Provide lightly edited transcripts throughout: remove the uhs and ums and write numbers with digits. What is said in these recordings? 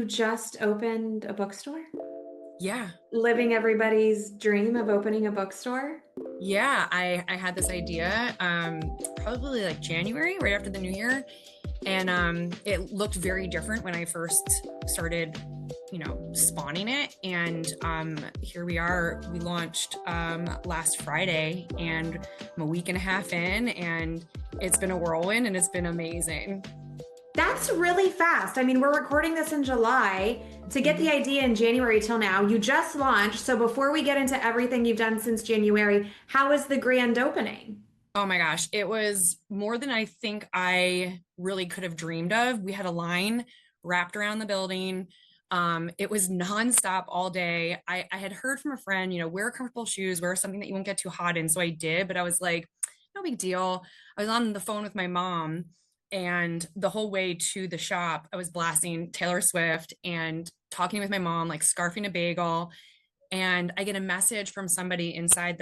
just opened a bookstore? Yeah. Living everybody's dream of opening a bookstore? Yeah, I had this idea probably like January, right after the new year. And it looked very different when I first started, spawning it. And here we are. We launched last Friday, and I'm a week and a half in, and it's been a whirlwind and it's been amazing. That's really fast. I mean, we're recording this in July. To get the Mhm. idea in January till now, you just launched. So before we get into everything you've done since January, how is the grand opening? Oh my gosh, it was more than I think I really could have dreamed of. We had a line wrapped around the building. It was nonstop all day. I had heard from a friend, wear comfortable shoes, wear something that you won't get too hot in. So I did, but I was like, no big deal. I was on the phone with my mom, and the whole way to the shop, I was blasting Taylor Swift and talking with my mom, like scarfing a bagel. And I get a message from somebody inside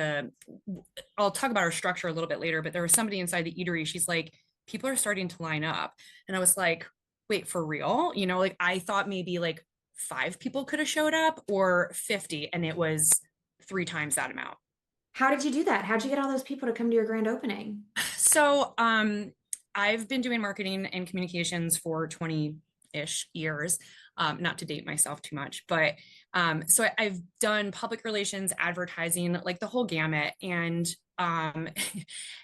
I'll talk about our structure a little bit later, but there was somebody inside the eatery. She's like, people are starting to line up. And I was like, wait, for real? Like I thought maybe like five people could have showed up or 50, and it was three times that amount. How did you do that? How'd you get all those people to come to your grand opening? So I've been doing marketing and communications for 20-ish years. Not to date myself too much, but so I've done public relations, advertising, like the whole gamut. And um,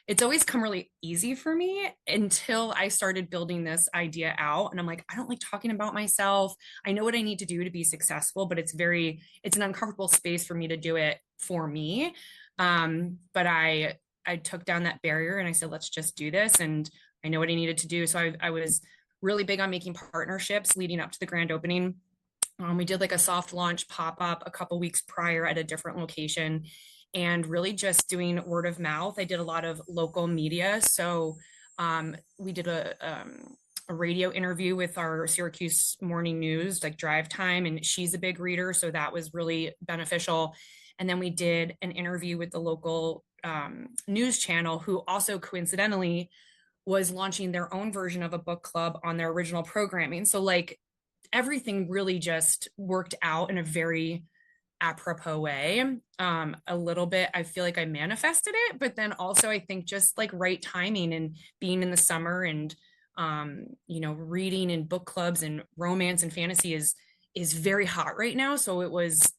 it's always come really easy for me until I started building this idea out. And I'm like, I don't like talking about myself. I know what I need to do to be successful, but it's an uncomfortable space for me to do it for me. But I took down that barrier and I said, let's just do this. And I know what I needed to do. So I was really big on making partnerships leading up to the grand opening. We did like a soft launch pop up a couple weeks prior at a different location, and really just doing word of mouth. I did a lot of local media. So we did a radio interview with our Syracuse morning news, like drive time, and she's a big reader. So that was really beneficial. And then we did an interview with the local news channel, who also coincidentally was launching their own version of a book club on their original programming. So like everything really just worked out in a very apropos way. A little bit, I feel like I manifested it, but then also I think just like right timing and being in the summer and reading in book clubs and romance and fantasy is very hot right now. So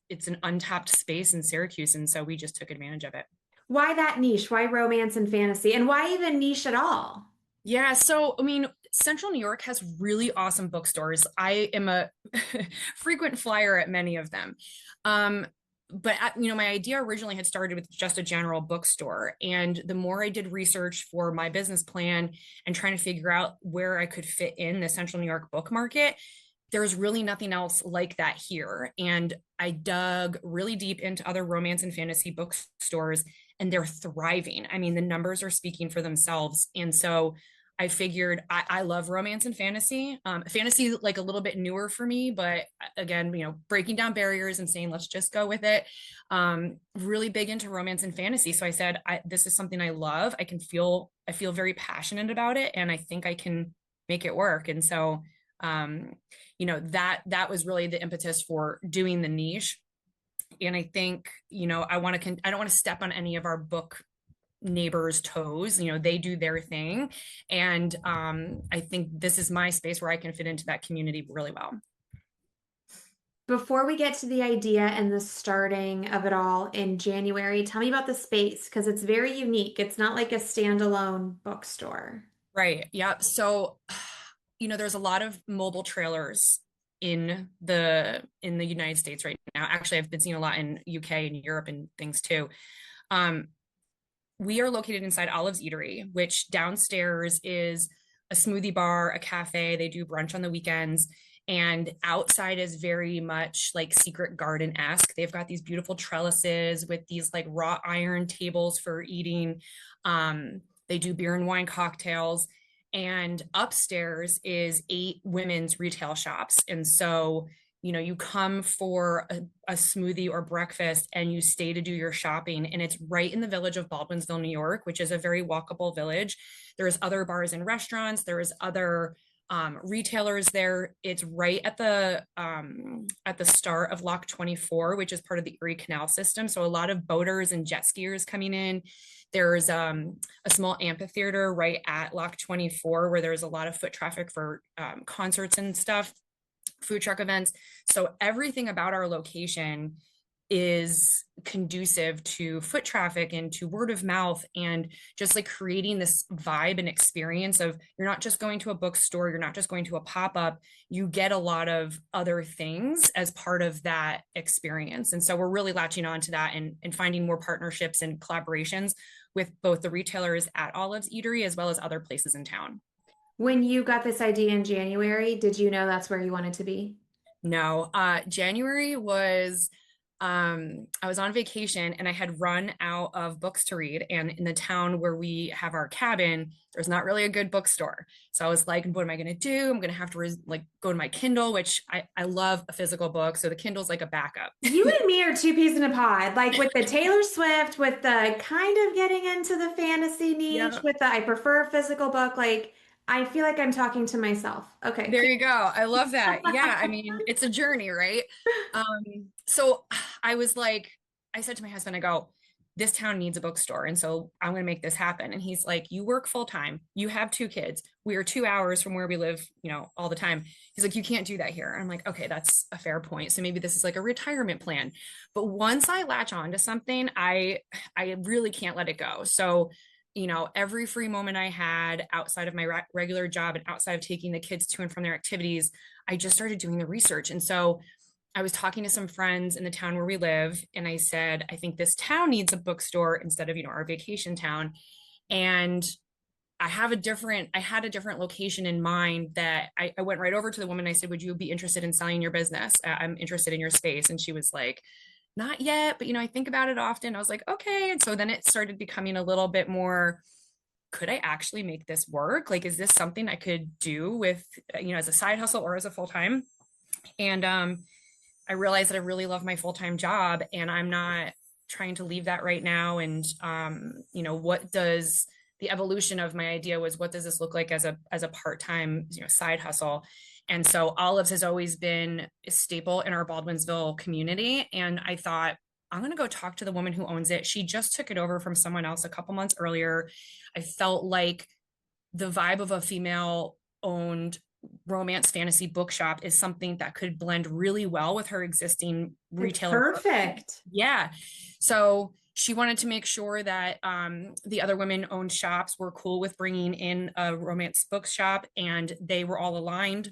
it's an untapped space in Syracuse. And so we just took advantage of it. Why that niche? Why romance and fantasy? And why even niche at all? Yeah, so I mean, Central New York has really awesome bookstores. I am a frequent flyer at many of them. Um, but my idea originally had started with just a general bookstore, and the more I did research for my business plan and trying to figure out where I could fit in the Central New York book market, there's really nothing else like that here. And I dug really deep into other romance and fantasy bookstores, and they're thriving. I mean, the numbers are speaking for themselves. And so I figured I love romance and fantasy. Fantasy, like a little bit newer for me, but again, breaking down barriers and saying, let's just go with it. Really big into romance and fantasy. So I said, this is something I love. I feel very passionate about it, and I think I can make it work. And so, that was really the impetus for doing the niche. And I think, I don't want to step on any of our book neighbors' toes. They do their thing. And I think this is my space where I can fit into that community really well. Before we get to the idea and the starting of it all in January, tell me about the space because it's very unique. It's not like a standalone bookstore. Right. Yeah. So, there's a lot of mobile trailers in the United States right now. Actually, I've been seeing a lot in UK and Europe and things too. Um, we are located inside Olive's Eatery, which downstairs is a smoothie bar, a cafe. They do brunch on the weekends. And outside is very much like Secret Garden-esque. They've got these beautiful trellises with these like wrought iron tables for eating. They do beer and wine cocktails. And upstairs is 8 women's retail shops. And so you come for a smoothie or breakfast and you stay to do your shopping. And it's right in the village of Baldwinsville, New York, which is a very walkable village. There's other bars and restaurants. There's other retailers there. It's right at the start of Lock 24, which is part of the Erie Canal system. So a lot of boaters and jet skiers coming in. There's a small amphitheater right at Lock 24 where there's a lot of foot traffic for concerts and stuff, food truck events. So everything about our location is conducive to foot traffic and to word of mouth, and just like creating this vibe and experience of, you're not just going to a bookstore, you're not just going to a pop-up, you get a lot of other things as part of that experience. And so we're really latching on to that, and finding more partnerships and collaborations with both the retailers at Olive's Eatery as well as other places in town. When you got this idea in January, did you know that's where you wanted to be? No, January was I was on vacation and I had run out of books to read. And in the town where we have our cabin, there's not really a good bookstore. So I was like, what am I going to do? I'm going to have to like go to my Kindle, which I love a physical book. So the Kindle's like a backup. You and me are two peas in a pod, like with the Taylor Swift, with the kind of getting into the fantasy niche, Yeah. with the I prefer a physical book. Like, I feel like I'm talking to myself. Okay. There you go. I love that. Yeah, I mean, it's a journey, right? So I was like, I said to my husband, I go, this town needs a bookstore. And so I'm going to make this happen. And he's like, you work full time. You have two kids. We are 2 hours from where we live, all the time. He's like, you can't do that here. I'm like, okay, that's a fair point. So maybe this is like a retirement plan. But once I latch on to something, I really can't let it go. So every free moment I had outside of my regular job and outside of taking the kids to and from their activities, I just started doing the research. And so I was talking to some friends in the town where we live, and I said, I think this town needs a bookstore instead of, our vacation town. And I had a different location in mind that I went right over to the woman. I said, would you be interested in selling your business? I'm interested in your space. And she was like, not yet, but I think about it often. I was like, okay. And so then it started becoming a little bit more, could I actually make this work? Like, is this something I could do with, as a side hustle or as a full time? And I realized that I really love my full time job, and I'm not trying to leave that right now. And what does the evolution of my idea was, what does this look like as a part time side hustle? And so Olives has always been a staple in our Baldwinsville community. And I thought, I'm going to go talk to the woman who owns it. She just took it over from someone else a couple months earlier. I felt like the vibe of a female owned romance fantasy bookshop is something that could blend really well with her existing It's retailer. perfect. Yeah. So she wanted to make sure that the other women owned shops were cool with bringing in a romance bookshop, and they were all aligned.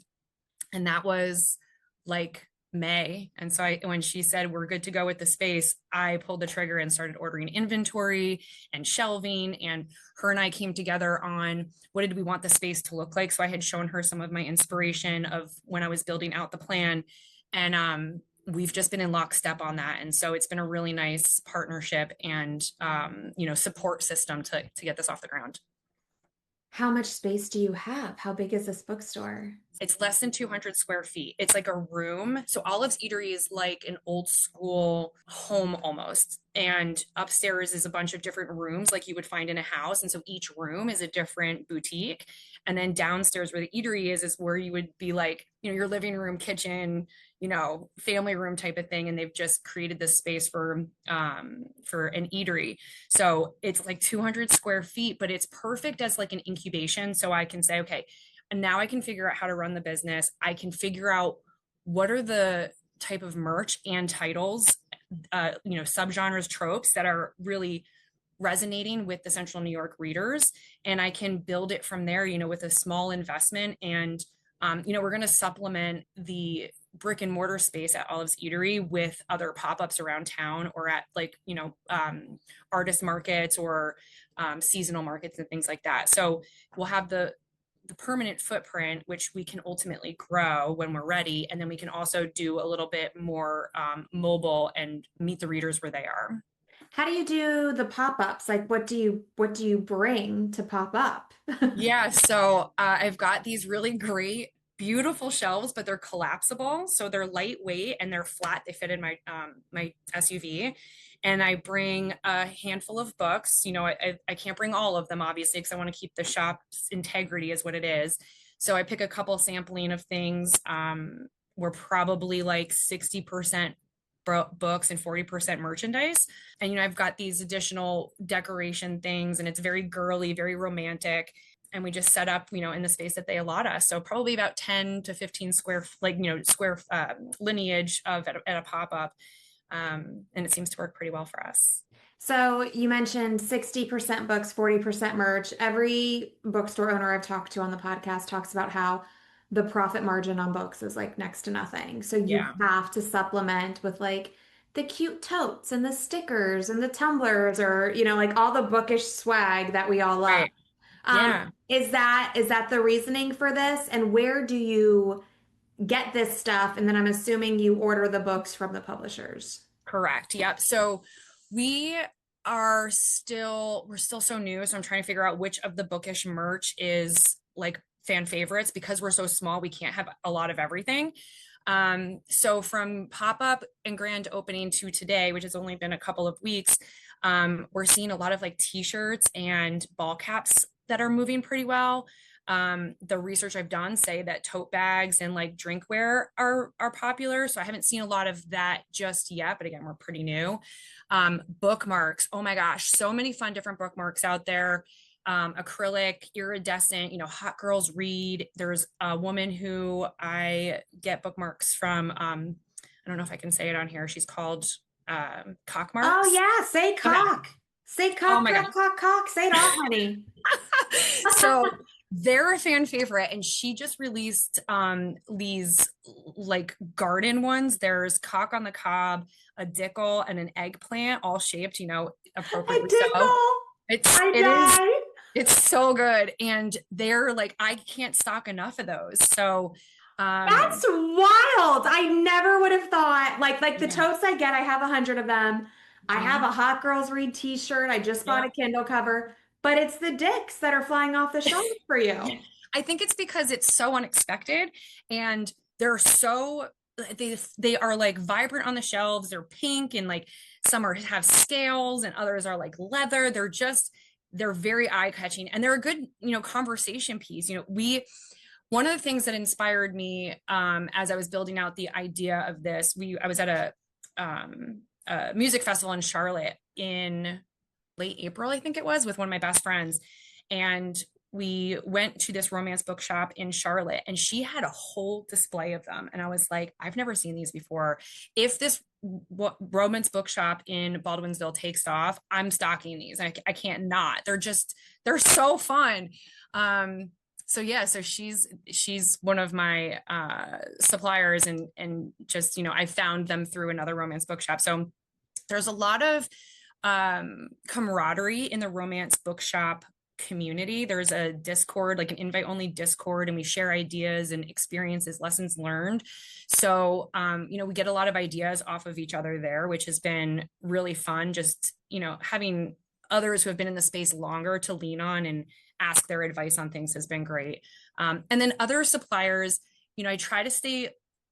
And that was like May. And so when she said we're good to go with the space, I pulled the trigger and started ordering inventory and shelving. And her and I came together on what did we want the space to look like. So I had shown her some of my inspiration of when I was building out the plan. And we've just been in lockstep on that. And so it's been a really nice partnership and support system to get this off the ground. How much space do you have? How big is this bookstore? It's less than 200 square feet. It's like a room. So Olive's Eatery is like an old school home almost. And upstairs is a bunch of different rooms like you would find in a house. And so each room is a different boutique. And then downstairs where the eatery is where you would be like, your living room, kitchen, family room type of thing. And they've just created this space for an eatery. So it's like 200 square feet, but it's perfect as like an incubation. So I can say, okay, and now I can figure out how to run the business. I can figure out what are the type of merch and titles, subgenres, tropes that are really resonating with the Central New York readers. And I can build it from there, with a small investment. And, we're going to supplement the brick and mortar space at Olive's Eatery with other pop-ups around town or at artist markets or seasonal markets and things like that. So we'll have the permanent footprint, which we can ultimately grow when we're ready. And then we can also do a little bit more mobile and meet the readers where they are. How do you do the pop-ups? Like what do you bring to pop up? Yeah, so I've got these really great, beautiful shelves, but they're collapsible. So they're lightweight and they're flat. They fit in my SUV. And I bring a handful of books. I can't bring all of them, obviously, because I want to keep the shop's integrity is what it is. So I pick a couple sampling of things. We're probably like 60% books and 40% merchandise. And, I've got these additional decoration things, and it's very girly, very romantic. And we just set up, in the space that they allot us. So probably about 10 to 15 square, square lineage at a pop-up. And it seems to work pretty well for us. So you mentioned 60% books, 40% merch. Every bookstore owner I've talked to on the podcast talks about how the profit margin on books is like next to nothing. So you Yeah. have to supplement with like the cute totes and the stickers and the tumblers or, like all the bookish swag that we all love. Right. Yeah. Is that the reasoning for this? And where do you get this stuff? And then I'm assuming you order the books from the publishers. Correct. Yep. So we we're still so new. So I'm trying to figure out which of the bookish merch is like fan favorites because we're so small. We can't have a lot of everything. So from pop-up and grand opening to today, which has only been a couple of weeks, we're seeing a lot of like t-shirts and ball caps that are moving pretty well. The research I've done say that tote bags and like drinkware are popular. So I haven't seen a lot of that just yet, but again, we're pretty new. Bookmarks. Oh my gosh, so many fun different bookmarks out there. Acrylic, iridescent, hot girls read. There's a woman who I get bookmarks from. I don't know if I can say it on here. She's called Oh Cockmarks. yeah, say Okay. cock. Say Oh cock, my gosh. cock, cock, cock. Say it all, honey. So they're a fan favorite, and she just released these like garden ones. There's cock on the cob, a dickle, and an eggplant, all shaped, I appropriately so. dickle. It's I it is died. it's so good, and they're like I can't stock enough of those. So That's wild. I never would have thought. Like the yeah. totes I get, I have 100 of them. I have Mhm. a Hot Girls Read t-shirt. I just bought Yeah. a Kindle cover, but it's the dicks that are flying off the shelf for you. I think it's because it's so unexpected, and they're so they are like vibrant on the shelves. They're pink, and like some have scales and others are like leather. They're very eye-catching, and they're a good, conversation piece. We one of the things that inspired me as I was building out the idea of this, I was at a music festival in Charlotte in late April, I think it was, with one of my best friends. And we went to this romance bookshop in Charlotte, and she had a whole display of them. And I was like, I've never seen these before. If this romance bookshop in Baldwinsville takes off, I'm stocking these. I can't not. They're so fun. So yeah, so she's one of my suppliers, and just, I found them through another romance bookshop. So there's a lot of camaraderie in the romance bookshop community. There's a Discord, like an invite only Discord, and we share ideas and experiences, lessons learned. So, we get a lot of ideas off of each other there, which has been really fun. Just, having others who have been in the space longer to lean on and ask their advice on things has been great. And then other suppliers, I try to stay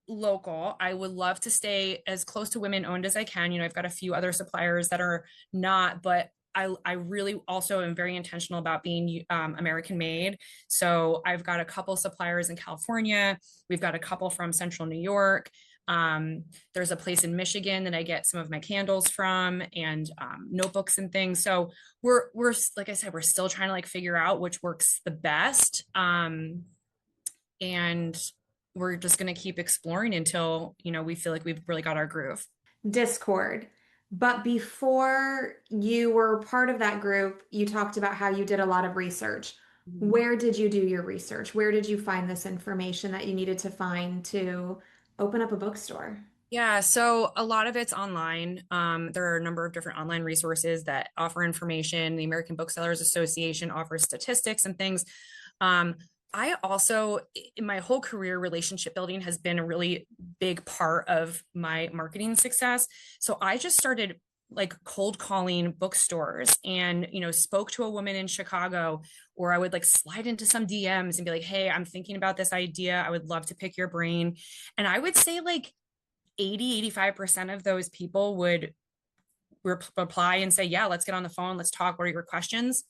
local. I would love to stay as close to women owned as I can. I've got a few other suppliers that are not, but I really also am very intentional about being American made. So I've got a couple suppliers in California. We've got a couple from Central New York. There's a place in Michigan that I get some of my candles from, and notebooks and things. So we're like I said, we're still trying to like figure out which works the best. And we're just going to keep exploring until, we feel like we've really got our groove. Discord. But before you were part of that group, you talked about how you did a lot of research. Mhm. Where did you do your research? Where did you find this information that you needed to find to open up a bookstore? Yeah, so a lot of it's online. There are a number of different online resources that offer information. The American Booksellers Association offers statistics and things. Um, I also, in my whole career, relationship building has been a really big part of my marketing success. So I just started like cold calling bookstores, and spoke to a woman in Chicago, or I would like slide into some DMs and be like, hey, I'm thinking about this idea, I would love to pick your brain. And I would say like 80-85% of those people would reply and say, yeah, let's get on the phone, let's talk, what are your questions.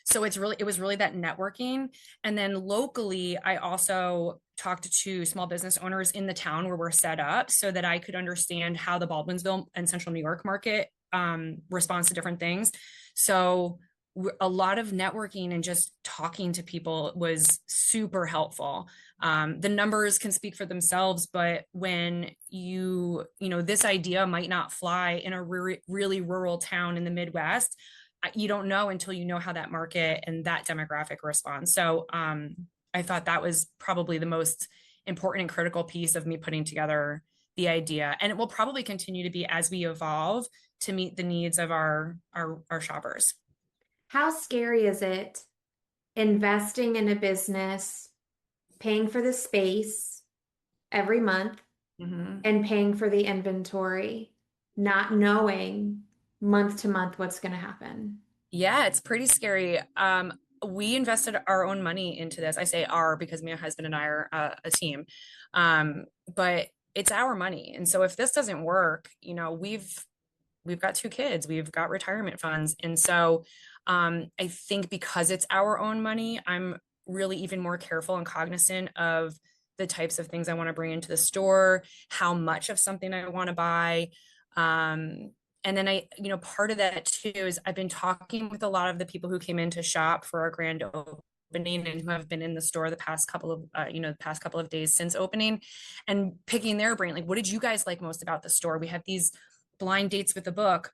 So it was really that networking. And then locally, I also talked to small business owners in the town where we're set up so that I could understand how the Baldwinsville and Central New York market responds to different things. So a lot of networking and just talking to people was super helpful. The numbers can speak for themselves, but when this idea might not fly in a really rural town in the Midwest, you don't know until you know how that market and that demographic responds. So I thought that was probably the most important and critical piece of me putting together the idea. And it will probably continue to be as we evolve to meet the needs of our shoppers. How scary is it investing in a business, paying for the space every month Mm-hmm. and paying for the inventory, not knowing month to month what's going to happen? Yeah, it's pretty scary. We invested our own money into this. I say our because my husband and I are a team. But it's our money. And so if this doesn't work, we've got two kids, we've got retirement funds. And so I think because it's our own money, I'm really even more careful and cognizant of the types of things I want to bring into the store, how much of something I want to buy. And then part of that too is I've been talking with a lot of the people who came in to shop for our grand opening and who have been in the store the past couple of days since opening, and picking their brain, like, what did you guys like most about the store? We have these blind dates with the book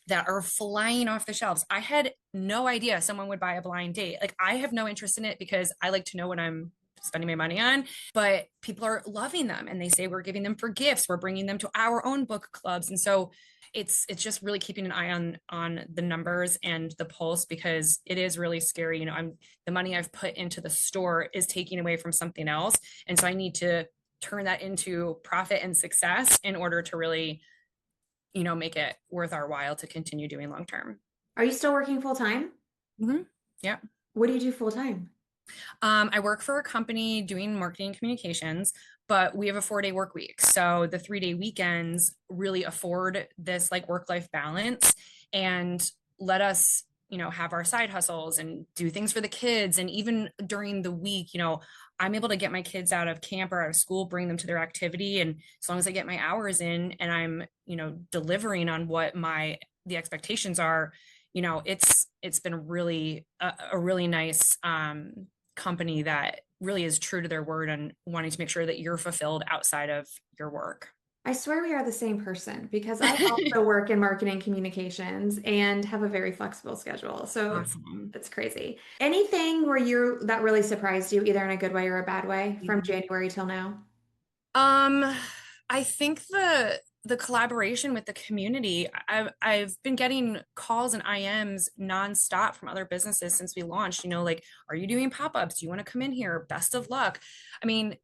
that are flying off the shelves. I had no idea someone would buy a blind date. Like, I have no interest in it because I like to know what I'm spending my money on, but people are loving them and they say we're giving them for gifts, we're bringing them to our own book clubs. And so it's just really keeping an eye on the numbers and the pulse, because it is really scary. I'm the money I've put into the store is taking away from something else, and so I need to turn that into profit and success in order to really make it worth our while to continue doing long term. Are you still working full time? Mm-hmm. Yeah. What do you do full time? I work for a company doing marketing and communications, but we have a 4-day work week. So the 3-day weekends really afford this like work-life balance and let us, have our side hustles and do things for the kids. And even during the week, I'm able to get my kids out of camp or out of school, bring them to their activity. And as long as I get my hours in and I'm, delivering on what the expectations are, it's been really a really nice company that really is true to their word and wanting to make sure that you're fulfilled outside of your work. I swear we are the same person because I also work in marketing communications and have a very flexible schedule. So Awesome. it's crazy. Anything where that really surprised you, either in a good way or a bad way, from January till now? Um, I think the collaboration with the community, I've been getting calls and IMs nonstop from other businesses since we launched, like, are you doing pop-ups? Do you want to come in here? Best of luck. I mean,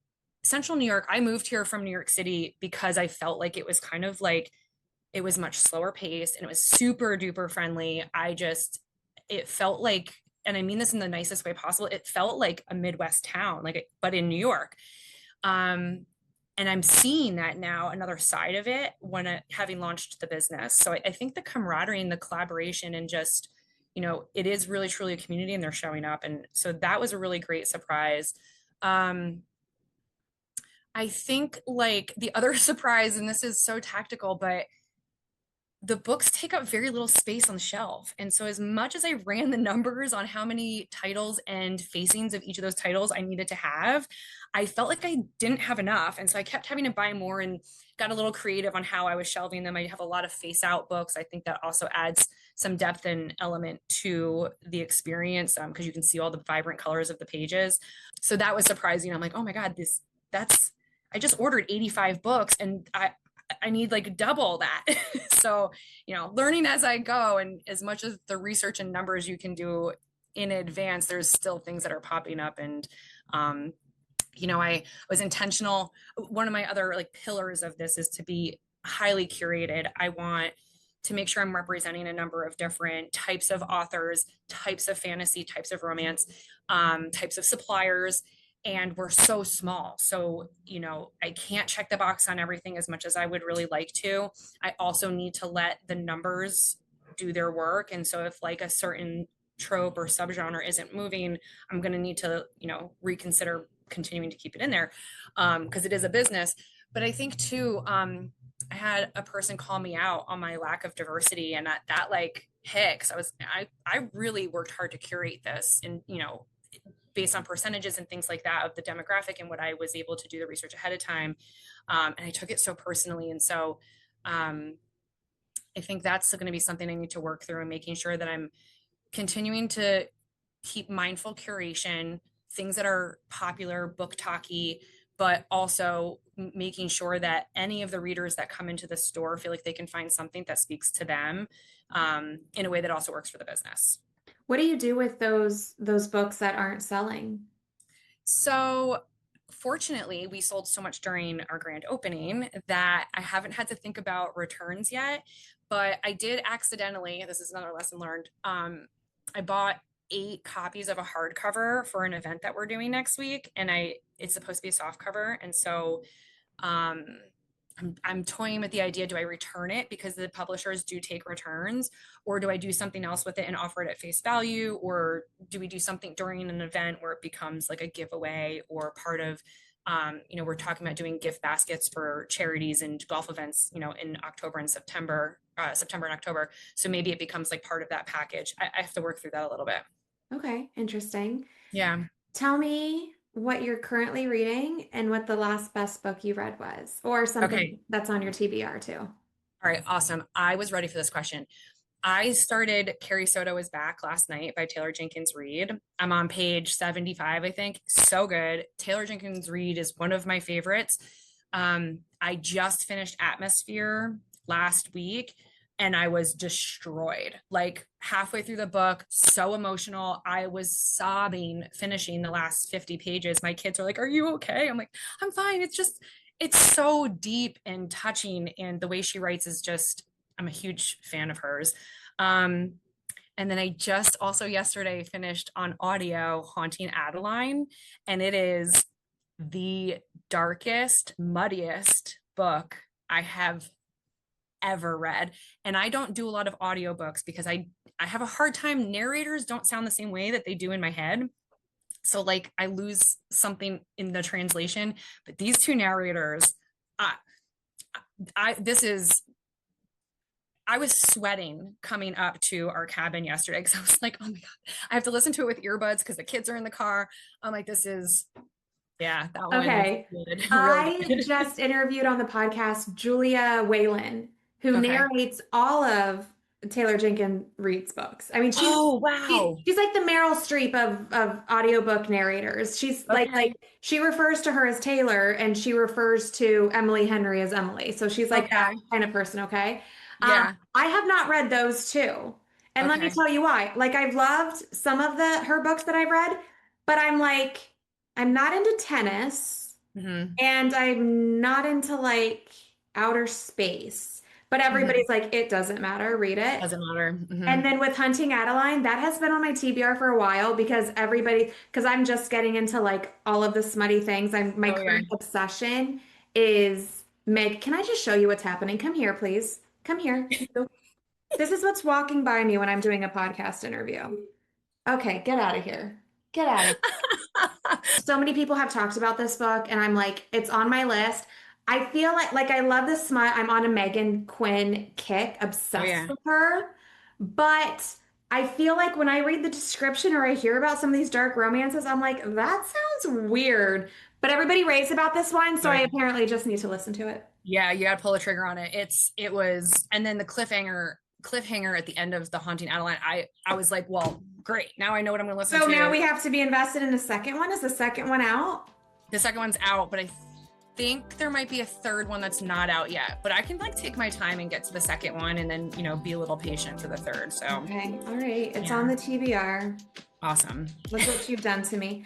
Central New York, I moved here from New York City because I felt like it was kind of like it was much slower paced and it was super duper friendly. It felt like, and I mean this in the nicest way possible, it felt like a Midwest town, but in New York. Um, and I'm seeing that now, another side of it, having launched the business. So I think the camaraderie and the collaboration and just, it is really truly a community and they're showing up. And so that was a really great surprise. Um, I think like the other surprise, and this is so tactical, but the books take up very little space on the shelf. And so as much as I ran the numbers on how many titles and facings of each of those titles I needed to have, I felt like I didn't have enough. And so I kept having to buy more and got a little creative on how I was shelving them. I have a lot of face out books. I think that also adds some depth and element to the experience because you can see all the vibrant colors of the pages. So that was surprising. I'm like, oh my God, I just ordered 85 books and I need like double that. So, learning as I go, and as much as the research and numbers you can do in advance, there's still things that are popping up. And, I was intentional. One of my other like pillars of this is to be highly curated. I want to make sure I'm representing a number of different types of authors, types of fantasy, types of romance, types of suppliers, and we're so small. So, I can't check the box on everything as much as I would really like to. I also need to let the numbers do their work. And so if like a certain trope or subgenre isn't moving, I'm going to need to, reconsider continuing to keep it in there, because it is a business. But I think too, I had a person call me out on my lack of diversity, and that like hit, 'cause I really worked hard to curate this, and based on percentages and things like that of the demographic and what I was able to do the research ahead of time. And I took it so personally. And so I think that's going to be something I need to work through, and making sure that I'm continuing to keep mindful curation, things that are popular, book talky, but also making sure that any of the readers that come into the store feel like they can find something that speaks to them, in a way that also works for the business. What do you do with those books that aren't selling? So fortunately, we sold so much during our grand opening that I haven't had to think about returns yet. But I did accidentally, this is another lesson learned. I bought 8 copies of a hardcover for an event that we're doing next week, and it's supposed to be a soft cover. And so I'm toying with the idea, do I return it because the publishers do take returns, or do I do something else with it and offer it at face value, or do we do something during an event where it becomes like a giveaway or part of, we're talking about doing gift baskets for charities and golf events, in October and September and October. So maybe it becomes like part of that package. I have to work through that a little bit. Okay, interesting. Yeah. Tell me what you're currently reading and what the last best book you read was, or something Okay. that's on your TBR too. All right. Awesome. I was ready for this question. I started Carrie Soto is Back last night by Taylor Jenkins Reid. I'm on page 75, I think. So good. Taylor Jenkins Reid is one of my favorites. I just finished Atmosphere last week, and I was destroyed. Like halfway through the book, so emotional. I was sobbing finishing the last 50 pages. My kids are like, "Are you okay?" I'm like, "I'm fine." It's so deep and touching, and the way she writes is just, I'm a huge fan of hers. And then I just also yesterday finished on audio Haunting Adeline, and it is the darkest, muddiest book I have ever read. And I don't do a lot of audiobooks because I have a hard time. Narrators don't sound the same way that they do in my head. So like I lose something in the translation, but these 2 narrators, I was sweating coming up to our cabin yesterday because I was like, oh my God, I have to listen to it with earbuds because the kids are in the car. I'm like, that one Okay. is good. Really I good. just interviewed on the podcast Julia Whalen, who Okay. narrates all of Taylor Jenkins Reid's books. I mean, Oh, wow. she's like the Meryl Streep of audiobook narrators. She's like Okay. she refers to her as Taylor, and she refers to Emily Henry as Emily. So she's like that Okay. kind of person, okay? Yeah. I have not read those 2. And let me Okay. tell you why. Like I've loved some of her books that I've read, but I'm not into tennis. Hmm. And I'm not into like outer space, but Hmm. everybody's like, it doesn't matter, read it. Doesn't matter. Hmm. And then with Hunting Adeline, that has been on my TBR for a while because because I'm just getting into like all of the smutty things. My Oh, yeah. current obsession is Meg. Can I just show you what's happening? Come here, please. Come here. This is what's walking by me when I'm doing a podcast interview. Okay, get out of here. Get out of here. So many people have talked about this book, and I'm like, it's on my list. I feel like I love this smut. I'm on a Megan Quinn kick, Oh, obsessed yeah. with her. But I feel like when I read the description or I hear about some of these dark romances, I'm like, that sounds weird. But everybody raves about this one, so Oh, I yeah. apparently just need to listen to it. Yeah, you gotta pull the trigger on it. It was, and then the cliffhanger at the end of the Haunting Adeline, I was like, well, great. Now I know what I'm gonna listen So now to. we have to be invested in the second one. Is the second one out? The second one's out, but I think there might be a third one that's not out yet. But I can like take my time and get to the second one, and then be a little patient for the third. So Okay, all right. It's on yeah, the TBR. awesome. Look what you've done to me.